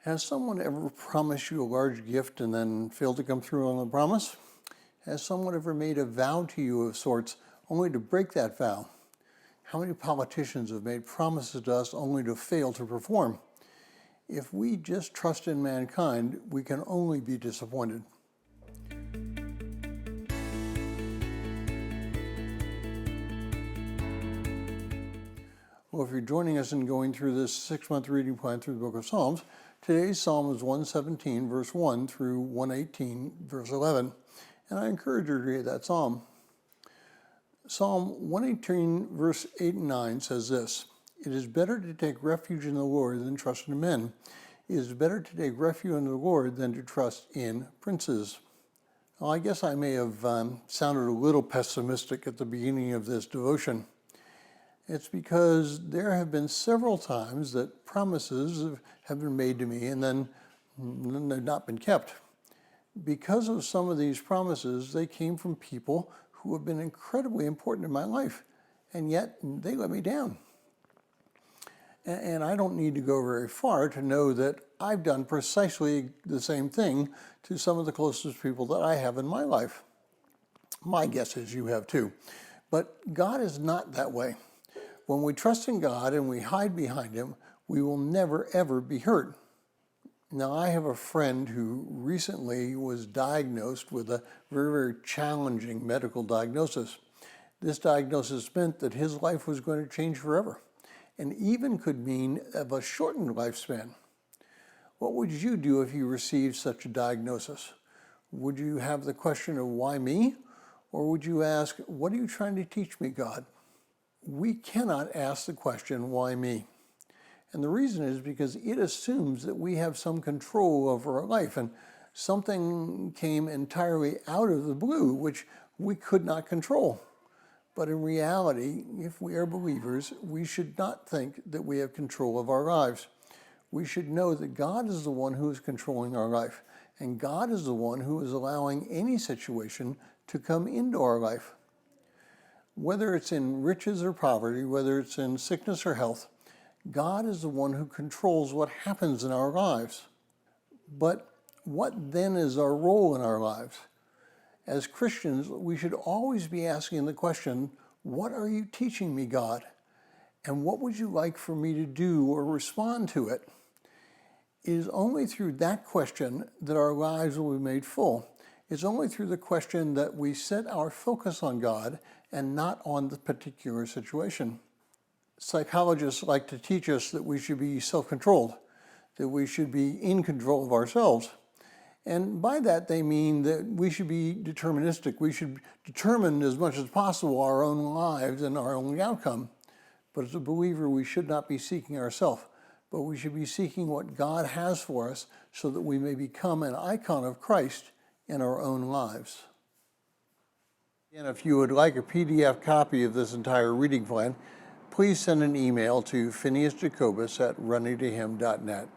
Has someone ever promised you a large gift and then failed to come through on the promise? Has someone ever made a vow to you of sorts only to break that vow? How many politicians have made promises to us only to fail to perform? If we just trust in mankind, we can only be disappointed. Well, if you're joining us in going through this 6-month reading plan through the book of Psalms, today's Psalm is 117, verse 1 through 118, verse 11, and I encourage you to read that Psalm. Psalm 118, verse 8 and 9 says this: "It is better to take refuge in the Lord than trust in men. It is better to take refuge in the Lord than to trust in princes." Well, I guess I may have sounded a little pessimistic at the beginning of this devotion. It's because there have been several times that promises have been made to me and then they've not been kept. Because of some of these promises, they came from people who have been incredibly important in my life, and yet they let me down. And I don't need to go very far to know that I've done precisely the same thing to some of the closest people that I have in my life. My guess is you have too. But God is not that way. When we trust in God and we hide behind Him, we will never, ever be hurt. Now, I have a friend who recently was diagnosed with a very, very challenging medical diagnosis. This diagnosis meant that his life was going to change forever, and even could mean of a shortened lifespan. What would you do if you received such a diagnosis? Would you have the question of why me? Or would you ask, what are you trying to teach me, God? We cannot ask the question, why me? And the reason is because it assumes that we have some control over our life, and something came entirely out of the blue, which we could not control. But in reality, if we are believers, we should not think that we have control of our lives. We should know that God is the one who is controlling our life, and God is the one who is allowing any situation to come into our life. Whether it's in riches or poverty, whether it's in sickness or health, God is the one who controls what happens in our lives. But what then is our role in our lives? As Christians, we should always be asking the question, what are you teaching me, God? And what would you like for me to do or respond to it? It is only through that question that our lives will be made full. It's only through the question that we set our focus on God and not on the particular situation. Psychologists like to teach us that we should be self-controlled, that we should be in control of ourselves. And by that they mean that we should be deterministic. We should determine as much as possible our own lives and our own outcome. But as a believer, we should not be seeking ourselves, but we should be seeking what God has for us so that we may become an icon of Christ in our own lives. And if you would like a PDF copy of this entire reading plan, please send an email to phineasjacobus@runningtohim.net.